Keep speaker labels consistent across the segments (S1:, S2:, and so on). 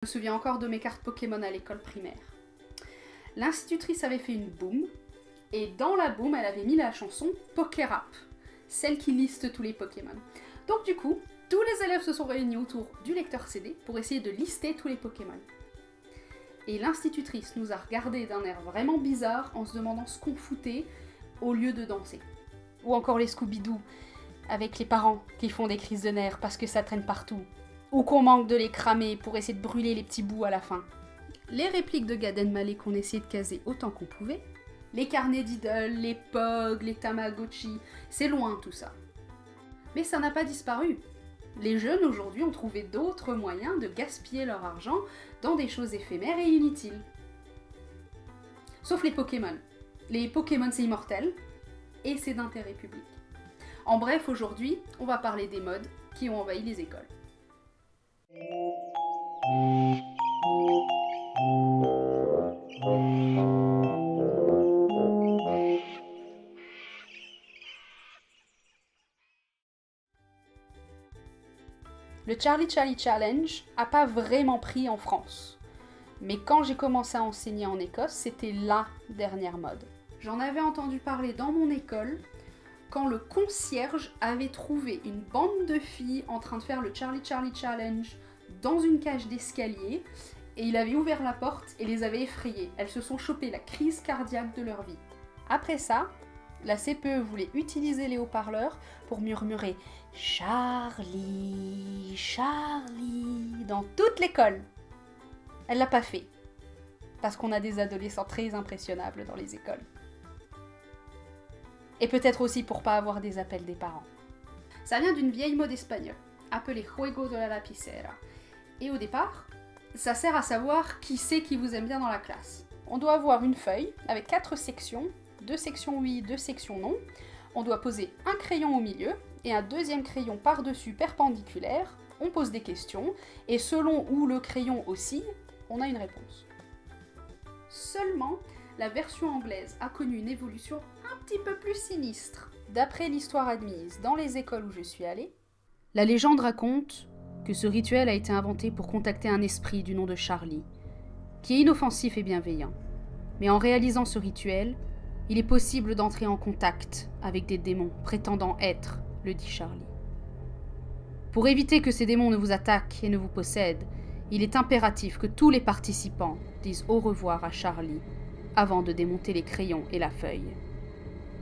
S1: Je me souviens encore de mes cartes Pokémon à l'école primaire. L'institutrice avait fait une boom, et dans la boom, elle avait mis la chanson Pokérap, celle qui liste tous les Pokémon. Donc du coup, tous les élèves se sont réunis autour du lecteur CD pour essayer de lister tous les Pokémon. Et l'institutrice nous a regardés d'un air vraiment bizarre en se demandant ce qu'on foutait au lieu de danser. Ou encore les Scooby-Doo, avec les parents qui font des crises de nerfs parce que ça traîne partout. Ou qu'on manque de les cramer pour essayer de brûler les petits bouts à la fin. Les répliques de Gad Elmaleh qu'on essayait de caser autant qu'on pouvait. Les carnets d'Idle, les Pog, les Tamagotchi, c'est loin tout ça. Mais ça n'a pas disparu. Les jeunes aujourd'hui ont trouvé d'autres moyens de gaspiller leur argent dans des choses éphémères et inutiles. Sauf les Pokémon. Les Pokémon c'est immortel, et c'est d'intérêt public. En bref, aujourd'hui, on va parler des modes qui ont envahi les écoles. Le Charlie Charlie Challenge a pas vraiment pris en France. Mais quand j'ai commencé à enseigner en Écosse, c'était la dernière mode. J'en avais entendu parler dans mon école quand le concierge avait trouvé une bande de filles en train de faire le Charlie Charlie Challenge dans une cage d'escalier et il avait ouvert la porte et les avait effrayées. Elles se sont chopées la crise cardiaque de leur vie. Après ça, la CPE voulait utiliser les haut-parleurs pour murmurer « Charlie, Charlie » dans toute l'école. Elle l'a pas fait, parce qu'on a des adolescents très impressionnables dans les écoles. Et peut-être aussi pour pas avoir des appels des parents. Ça vient d'une vieille mode espagnole, appelée Juego de la Lapicera. Et au départ, ça sert à savoir qui c'est qui vous aime bien dans la classe. On doit avoir une feuille avec 4 sections, 2 sections oui, 2 sections non. On doit poser un crayon au milieu et un deuxième crayon par-dessus perpendiculaire. On pose des questions et selon où le crayon oscille, on a une réponse. Seulement, la version anglaise a connu une évolution un petit peu plus sinistre. D'après l'histoire admise dans les écoles où je suis allée, la légende raconte que ce rituel a été inventé pour contacter un esprit du nom de Charlie, qui est inoffensif et bienveillant. Mais en réalisant ce rituel, il est possible d'entrer en contact avec des démons prétendant être le dit Charlie. Pour éviter que ces démons ne vous attaquent et ne vous possèdent, il est impératif que tous les participants disent au revoir à Charlie avant de démonter les crayons et la feuille.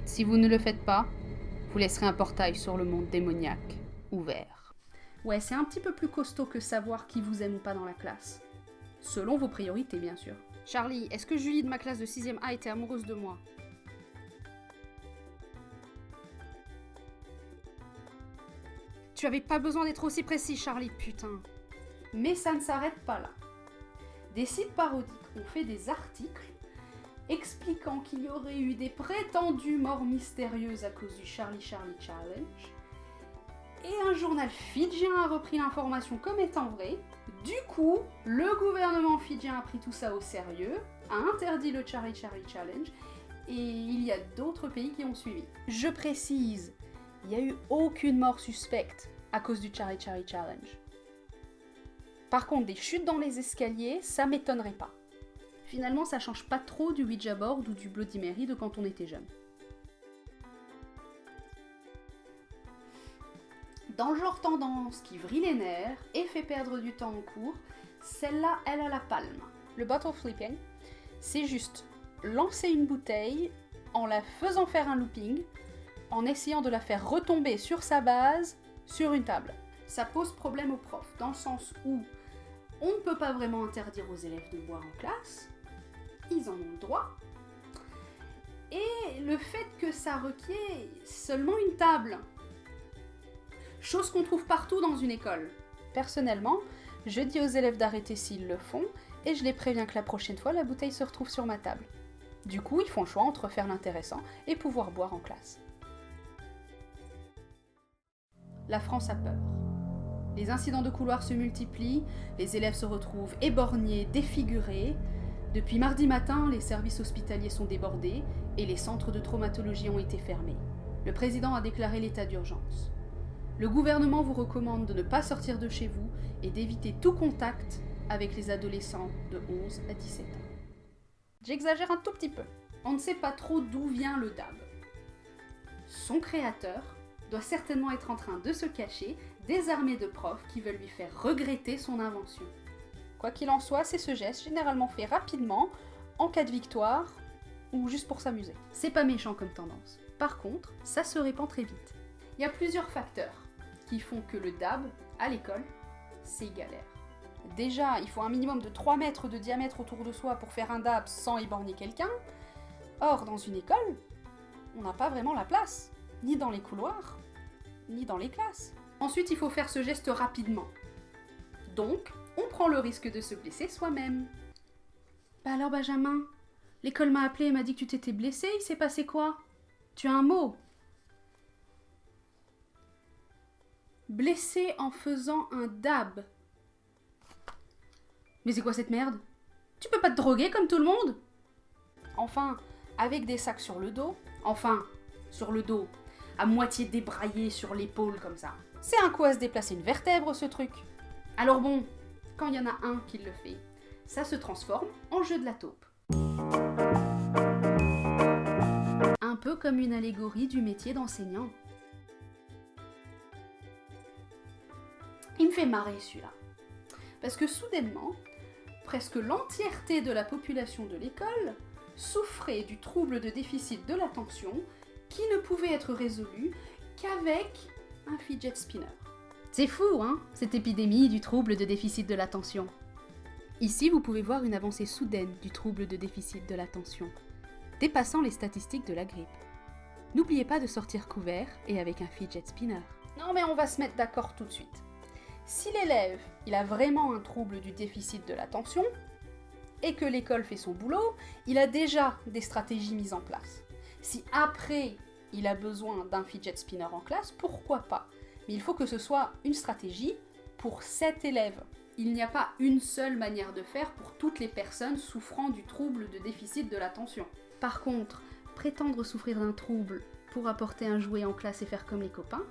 S1: Si vous ne le faites pas, vous laisserez un portail sur le monde démoniaque ouvert. Ouais, c'est un petit peu plus costaud que savoir qui vous aime ou pas dans la classe. Selon vos priorités, bien sûr. Charlie, est-ce que Julie de ma classe de 6e A était amoureuse de moi ? Tu avais pas besoin d'être aussi précis, Charlie, putain. Mais ça ne s'arrête pas là. Des sites parodiques ont fait des articles expliquant qu'il y aurait eu des prétendues morts mystérieuses à cause du Charlie Charlie Challenge. Et un journal fidjien a repris l'information comme étant vraie. Du coup, le gouvernement fidjien a pris tout ça au sérieux, a interdit le Charlie Charlie Challenge, et il y a d'autres pays qui ont suivi. Je précise, il n'y a eu aucune mort suspecte à cause du Charlie Charlie Challenge. Par contre, des chutes dans les escaliers, ça m'étonnerait pas. Finalement, ça change pas trop du Ouija board ou du Bloody Mary de quand on était jeune. Dans le genre tendance qui vrille les nerfs et fait perdre du temps en cours, celle-là, elle a la palme. Le bottle flipping, c'est juste lancer une bouteille en la faisant faire un looping, en essayant de la faire retomber sur sa base, sur une table. Ça pose problème aux profs, dans le sens où on ne peut pas vraiment interdire aux élèves de boire en classe, ils en ont le droit, et le fait que ça requiert seulement une table, chose qu'on trouve partout dans une école. Personnellement, je dis aux élèves d'arrêter s'ils le font, et je les préviens que la prochaine fois, la bouteille se retrouve sur ma table. Du coup, ils font le choix entre faire l'intéressant et pouvoir boire en classe. La France a peur. Les incidents de couloir se multiplient, les élèves se retrouvent éborgnés, défigurés. Depuis mardi matin, les services hospitaliers sont débordés et les centres de traumatologie ont été fermés. Le président a déclaré l'état d'urgence. Le gouvernement vous recommande de ne pas sortir de chez vous et d'éviter tout contact avec les adolescents de 11 à 17 ans. J'exagère un tout petit peu. On ne sait pas trop d'où vient le dab. Son créateur doit certainement être en train de se cacher, désarmé de profs qui veulent lui faire regretter son invention. Quoi qu'il en soit, c'est ce geste généralement fait rapidement, en cas de victoire, ou juste pour s'amuser. C'est pas méchant comme tendance. Par contre, ça se répand très vite. Il y a plusieurs facteurs qui font que le dab, à l'école, c'est galère. Déjà, il faut un minimum de 3 mètres de diamètre autour de soi pour faire un dab sans éborgner quelqu'un. Or, dans une école, on n'a pas vraiment la place, ni dans les couloirs, ni dans les classes. Ensuite, il faut faire ce geste rapidement. Donc, on prend le risque de se blesser soi-même. Bah alors Benjamin, l'école m'a appelé et m'a dit que tu t'étais blessé, il s'est passé quoi? Tu as un mot? Blessé en faisant un dab. Mais c'est quoi cette merde? Tu peux pas te droguer comme tout le monde? Enfin, avec des sacs sur le dos, à moitié débraillé sur l'épaule comme ça. C'est un coup à se déplacer une vertèbre ce truc. Alors bon, quand il y en a un qui le fait, ça se transforme en jeu de la taupe. Un peu comme une allégorie du métier d'enseignant. Il me fait marrer celui-là. Parce que soudainement, presque l'entièreté de la population de l'école souffrait du trouble de déficit de l'attention qui ne pouvait être résolu qu'avec un fidget spinner. C'est fou, hein, cette épidémie du trouble de déficit de l'attention. Ici, vous pouvez voir une avancée soudaine du trouble de déficit de l'attention, dépassant les statistiques de la grippe. N'oubliez pas de sortir couvert et avec un fidget spinner. Non mais on va se mettre d'accord tout de suite. Si l'élève, il a vraiment un trouble du déficit de l'attention, et que l'école fait son boulot, il a déjà des stratégies mises en place. Si après, il a besoin d'un fidget spinner en classe, pourquoi pas? Mais il faut que ce soit une stratégie pour cet élève. Il n'y a pas une seule manière de faire pour toutes les personnes souffrant du trouble de déficit de l'attention. Par contre, prétendre souffrir d'un trouble pour apporter un jouet en classe et faire comme les copains,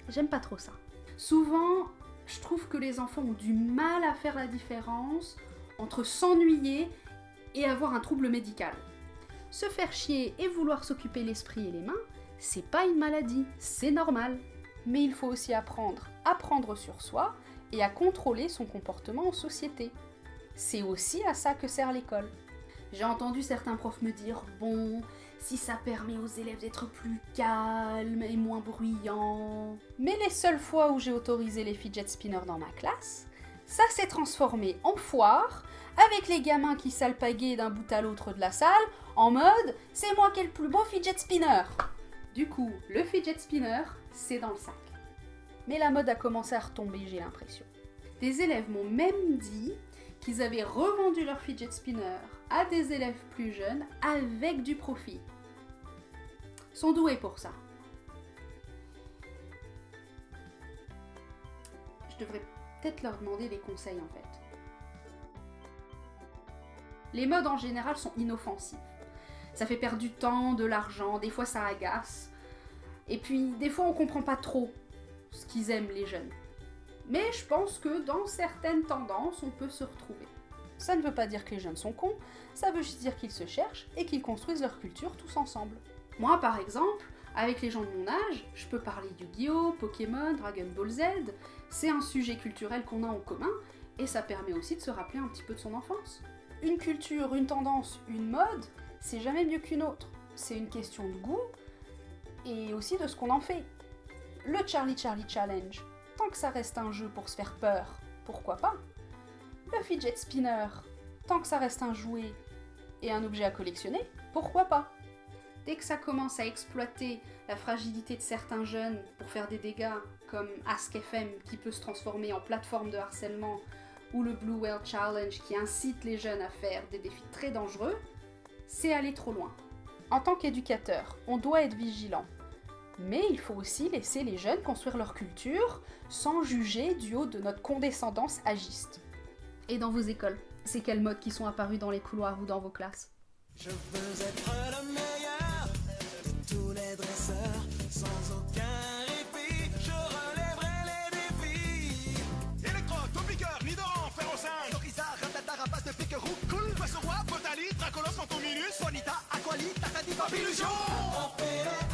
S1: j'aime pas trop ça. Souvent, je trouve que les enfants ont du mal à faire la différence entre s'ennuyer et avoir un trouble médical. Se faire chier et vouloir s'occuper l'esprit et les mains, c'est pas une maladie, c'est normal. Mais il faut aussi apprendre à prendre sur soi et à contrôler son comportement en société. C'est aussi à ça que sert l'école. J'ai entendu certains profs me dire « Bon, si ça permet aux élèves d'être plus calmes et moins bruyants... » Mais les seules fois où j'ai autorisé les fidget spinners dans ma classe, ça s'est transformé en foire, avec les gamins qui s'alpaguaient d'un bout à l'autre de la salle, en mode « C'est moi qui ai le plus beau fidget spinner !» Du coup, le fidget spinner, c'est dans le sac. Mais la mode a commencé à retomber, j'ai l'impression. Des élèves m'ont même dit qu'ils avaient revendu leur fidget spinner à des élèves plus jeunes avec du profit. Ils sont doués pour ça. Je devrais peut-être leur demander des conseils en fait. Les modes en général sont inoffensifs. Ça fait perdre du temps, de l'argent, des fois ça agace. Et puis des fois on comprend pas trop ce qu'ils aiment les jeunes. Mais je pense que dans certaines tendances, on peut se retrouver. Ça ne veut pas dire que les jeunes sont cons, ça veut juste dire qu'ils se cherchent et qu'ils construisent leur culture tous ensemble. Moi par exemple, avec les gens de mon âge, je peux parler Yu-Gi-Oh, Pokémon, Dragon Ball Z, c'est un sujet culturel qu'on a en commun et ça permet aussi de se rappeler un petit peu de son enfance. Une culture, une tendance, une mode, c'est jamais mieux qu'une autre. C'est une question de goût et aussi de ce qu'on en fait. Le Charlie Charlie Challenge, tant que ça reste un jeu pour se faire peur, pourquoi pas? Le fidget spinner, tant que ça reste un jouet et un objet à collectionner, pourquoi pas? Dès que ça commence à exploiter la fragilité de certains jeunes pour faire des dégâts, comme Ask.fm qui peut se transformer en plateforme de harcèlement, ou le Blue Whale Challenge qui incite les jeunes à faire des défis très dangereux, c'est aller trop loin. En tant qu'éducateur, on doit être vigilant. Mais il faut aussi laisser les jeunes construire leur culture sans juger du haut de notre condescendance agiste. Et dans vos écoles, c'est quels modes qui sont apparus dans les couloirs ou dans vos classes?
S2: Je veux être le meilleur de tous les dresseurs, sans aucun répit, je relèverai les défis. Électro, top piqueur, leader, fer au 5, Suonita, Aqualita, Cattiva Illusion.